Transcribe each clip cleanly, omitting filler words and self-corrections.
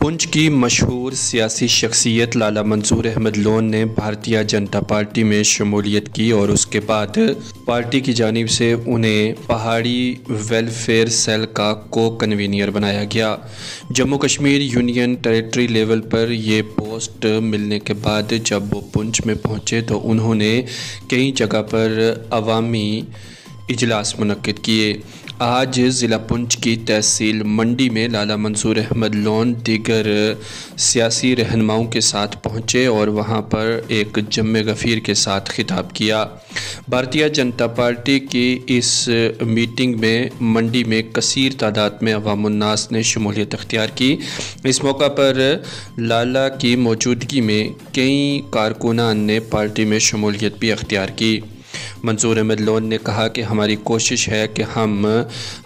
पुंछ की मशहूर सियासी शख्सियत लाला मंसूर अहमद लोन ने भारतीय जनता पार्टी में शमूलियत की और उसके बाद पार्टी की जानिब से उन्हें पहाड़ी वेलफेयर सेल का को कन्वीनियर बनाया गया। Jammu Kashmir union territory level पर ये पोस्ट मिलने के बाद जब वो पुंछ में पहुंचे तो उन्होंने कई जगह पर अवामी इजलास मुनक्किद किए। आज ज़िला पुंछ की तहसील मंडी में लाला मंसूर अहमद लोन दीगर सियासी रहनुमाओं के साथ पहुंचे और वहां पर एक जम्मे गफ़ीर के साथ खिताब किया। भारतीय जनता पार्टी की इस मीटिंग में मंडी में कसीर तादाद में अवामुन्नास ने शमूलियत अख्तियार की। इस मौका पर लाला की मौजूदगी में कई कारकुनान ने पार्टी में शमूलियत भी अख्तियार की। मंसूर अहमद लोन ने कहा कि हमारी कोशिश है कि हम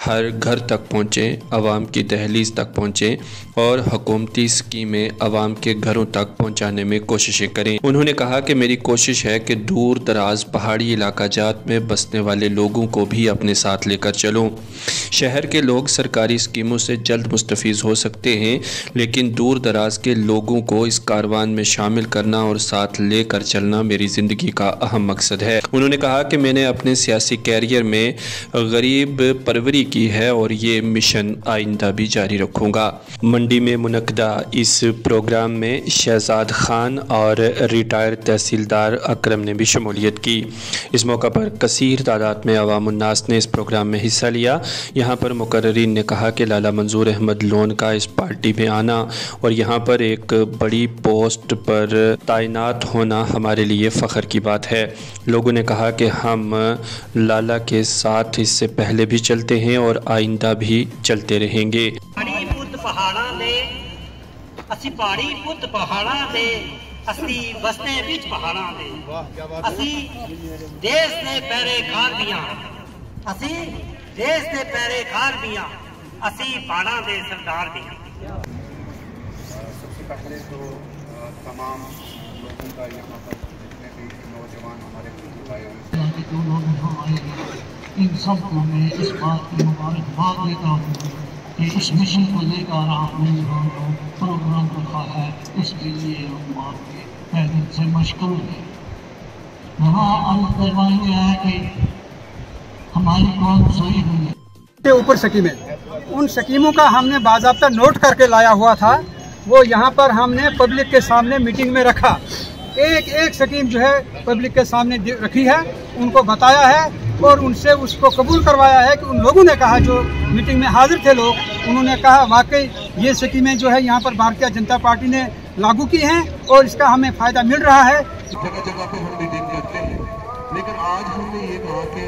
हर घर तक पहुँचें, आवाम की दहलीज तक पहुँचें और हुकूमती स्कीमें आवाम के घरों तक पहुँचाने में कोशिशें करें। उन्होंने कहा कि मेरी कोशिश है कि दूर दराज पहाड़ी इलाका जात में बसने वाले लोगों को भी अपने साथ लेकर चलूँ। शहर के लोग सरकारी स्कीमों से जल्द मुस्तफ़ीज़ हो सकते हैं, लेकिन दूर दराज के लोगों को इस कारवान में शामिल करना और साथ लेकर चलना मेरी ज़िंदगी का अहम मकसद है। उन्होंने कहा कि मैंने अपने सियासी कैरियर में गरीब परवरी की है और ये मिशन आइंदा भी जारी रखूँगा। मंडी में मुनक्किदा इस प्रोग्राम में शहजाद खान और रिटायर्ड तहसीलदार अकरम ने भी शमूलियत की। इस मौका पर कसीर तादाद में अवामुन्नास ने इस प्रोग्राम में हिस्सा लिया। यहाँ पर मुकर्ररीन ने कहा कि लाला मंसूर अहमद लोन का इस पार्टी में आना और यहाँ पर एक बड़ी पोस्ट पर तैनात होना हमारे लिए फ़ख्र की बात है। लोगों ने कहा कि हम लाला के साथ इससे पहले भी चलते हैं और आइंदा भी चलते रहेंगे। देश दे पैरेखार दियां असी बाड़ा दे सरदार दियां। सबसे पहले तो तमाम लोगों का यहाँ पर जितने भी नौजवान हमारे आए हुए जो लोग यहाँ आए हैं इन सबको मैं इस बात की मुबारकबाद देता हूँ कि इस मिशन को लेकर आपने यहाँ प्रोग्राम रखा है, इसके लिए हम आपके पैदल से मशगूल हैं। वहाँ अर्ज करवाएंगे है कि हमारी कौन सोई हुई है के ऊपर स्कीमें, उन स्कीमों का हमने बाज़ाब्ता नोट करके लाया हुआ था। वो यहाँ पर हमने पब्लिक के सामने मीटिंग में रखा। एक एक स्कीम जो है पब्लिक के सामने रखी है, उनको बताया है और उनसे उसको कबूल करवाया है कि उन लोगों ने कहा, जो मीटिंग में हाजिर थे लोग, उन्होंने कहा वाकई ये स्कीमें जो है यहाँ पर भारतीय जनता पार्टी ने लागू की हैं और इसका हमें फ़ायदा मिल रहा है। जगह जगह पर हम मीटिंग करते हैं, लेकिन आज हमने ये कहा कि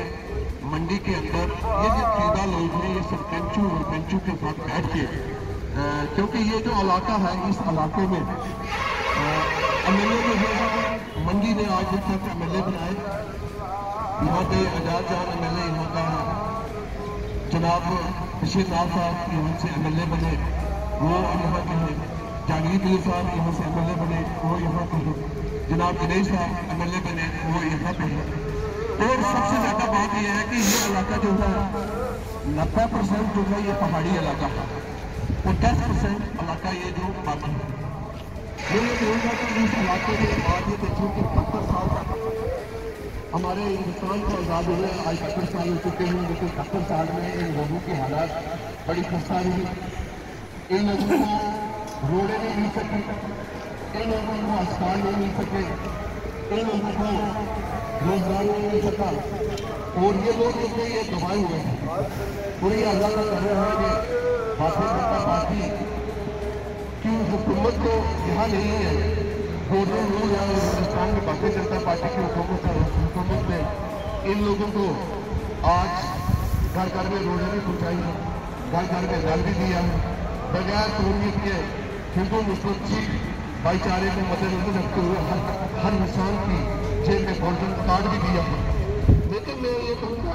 मंडी के अंदर ये जो 13 लोग हैं ये सरपंचों और पंचों के साथ बैठ के, क्योंकि ये जो इलाका है इस इलाके में एमएलए जो है मंडी ने आज तक एमएलए बनाए। यहाँ पे आजाद जान एमएलए यहाँ का जनाब बशीर लाल साहब यहाँ से एमएलए बने, वो यहाँ के हैं। जागीर पीर साहब यहाँ से एमएलए बने, वो यहाँ के हैं। जनाब दिनेश साहब एमएलए बने, वो यहाँ पे हैं। और सबसे ज़्यादा बात यह है कि ये इलाका जो है 90% जो है ये पहाड़ी इलाका है और 10% इलाका ये जो बाकी है। मैं ये कहूँगा कि इस इलाके में आज ये देखिए कि 70 साल तक हमारे हिंदुस्तान को आज़ाद हुए आज 70 साल हो चुके हैं, लेकिन 70 साल में इन लोगों की हालात बड़ी खस्ता रही। इन लोगों को रोडें नहीं मिल सकी, इन लोगों को अस्पताल नहीं मिल सके, इन लोगों को रोजगार नहीं मिल सका और ये लोग जो ये दबाए हुए हैं। पूरी अल्लाह का कर रहे हैं कि भारतीय जनता पार्टी की हुकूमत तो यहाँ नहीं है, गोल्डन रूल है हिंदुस्तान में भारतीय जनता पार्टी की हुकूमत में इन लोगों को आज घर घर में रोडें भी पहुँचाई है, घर घर में जल भी दिया है, बगैर तोड़ने के हिंदू मुस्लिम सिख भाईचारे को मद्देनजर रखते हुए हर इंसान की जेब में गोल्डन कार्ड भी दिया है। लेकिन मैं ये कहूँगा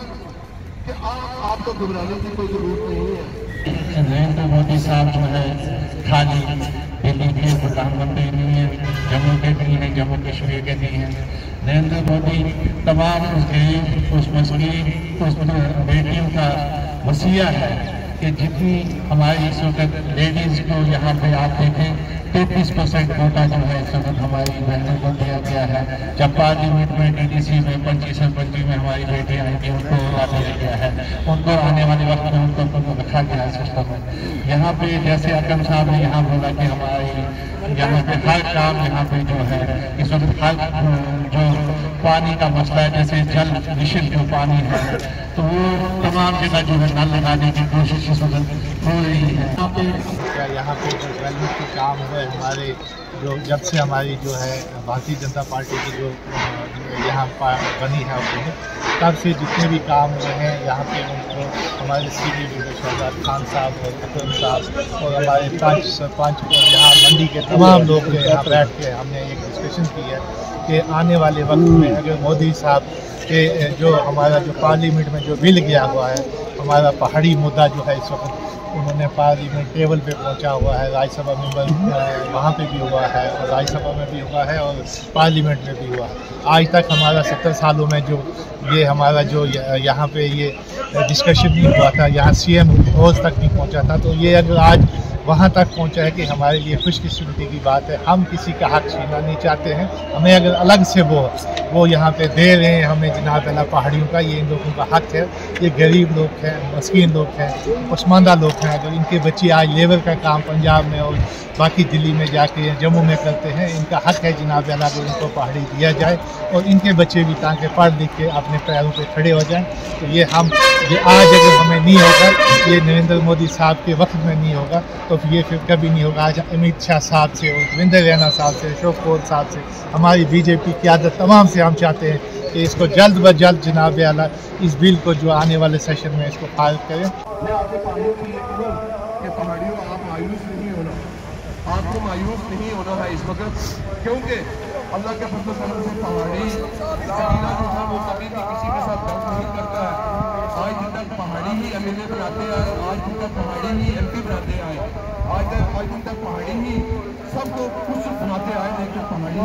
कि आपको घबराने की कोई जरूरत नहीं है। नरेंद्र मोदी साहब जो है खाली दिल्ली के प्रधानमंत्री नहीं है, जम्मू के भी हैं, जम्मू कश्मीर के भी हैं। नरेंद्र मोदी तमाम उस गरीब, उस मजलूम, उस बेटियों का वसीया है کہ جتنی ہماری اس وقت لیڈیز کو یہاں پہ آپ دیکھیں 33% کوٹا جو ہے اس وقت ہماری بہنوں کو دیا گیا ہے. جب پارلیمنٹ میں DDC میں 25 سرپنچی میں ہماری بیٹیاں آئیں گی ان کو دیا گیا ہے, ان کو آنے والے وقت میں ان کو رکھا گیا ہے سسٹم میں. یہاں پہ جیسے اکرم صاحب نے یہاں بولا کہ ہماری یہاں پہ ہر کام یہاں پہ جو ہے اس وقت ہر جو پانی کا مسئلہ ہے جیسے جل مشن جو پانی ہے تو وہ تمام جگہ جو ہے نل لگانے کی کوشش اس وقت ہو رہی ہے. یہاں پہ جو ڈیولپمنٹ کے کام ہوئے ہمارے جو جب سے ہماری جو ہے بھارتیہ جنتا پارٹی کی جو یہاں بنی ہے حکومت تب سے جتنے بھی کام ہوئے ہیں یہاں پہ ان کو ہمارے سینئر لیڈر شہزاد خان صاحب اور اکرم صاحب اور ہمارے 5 سرپنچ اور یہاں منڈی کے تمام لوگ جو یہاں بیٹھ کے ہم نے ایک ڈسکشن کی ہے کہ آنے والے وقت میں اگر مودی صاحب کے جو ہمارا جو پارلیمنٹ میں جو بل گیا ہوا ہے ہمارا پہاڑی مدعا جو ہے اس وقت انہوں نے پارلیمنٹ ٹیبل پہ پہنچا ہوا ہے, راجیہ سبھا ممبر وہاں پہ بھی ہوا ہے اور راجیہ سبھا میں بھی ہوا ہے اور پارلیمنٹ میں بھی ہوا ہے. آج تک ہمارا 70 سالوں میں جو یہ ہمارا جو یہاں پہ یہ ڈسکشن نہیں ہوا تھا, یہاں CM روز تک نہیں پہنچا تھا, تو یہ اگر آج وہاں تک پہنچا ہے کہ ہمارے لیے خوش قسمتی کی بات ہے. ہم کسی کا حق چھیننا نہیں چاہتے ہیں, ہمیں اگر الگ سے وہ یہاں پہ دے رہے ہیں ہمیں جناب اللہ پہاڑیوں کا, یہ ان لوگوں کا حق ہے. یہ غریب لوگ ہیں, مسکین لوگ ہیں, پسماندہ لوگ ہیں. اگر ان کے بچے آج لیبر کا کام پنجاب میں اور باقی دلی میں جا کے جموں میں کرتے ہیں, ان کا حق ہے جناب اللہ کو ان کو پہاڑی دیا جائے اور ان کے بچے بھی تاکہ پڑھ لکھ کے اپنے پیروں پہ کھڑے ہو جائیں. تو یہ آج اگر ہمیں نہیں ہوگا, یہ نریندر مودی صاحب کے وقت میں نہیں ہوگا تو یہ پھر کبھی نہیں ہوگا. آج امت شاہ صاحب سے اور دیویندر رینا صاحب سے, اشوک گہلوت صاحب سے, ہماری BJP قیادت تمام سے ہم چاہتے ہیں کہ اس کو جلد بز جلد جناب اعلیٰ اس بل کو جو آنے والے سیشن میں اس کو فائل کریں. میں آپ کو تعلق کی کہ پہاڑیوں آپ مایوس نہیں ہونا, آپ کو مایوس نہیں ہونا ہے اس وقت, کیونکہ اللہ کے فضل و کرم سے پہاڑی قبیلہ جو ہے وہ کبھی بھی کسی کے ساتھ غلط نہیں کرتا ہے. آج دن تک پہاڑی ہی MLA بناتے آئے, آج دن تک پہاڑی ہی MP بناتے آئے, آج دن تک پہاڑی ہی سب کو خوش بناتے آئے, لیکن پہاڑی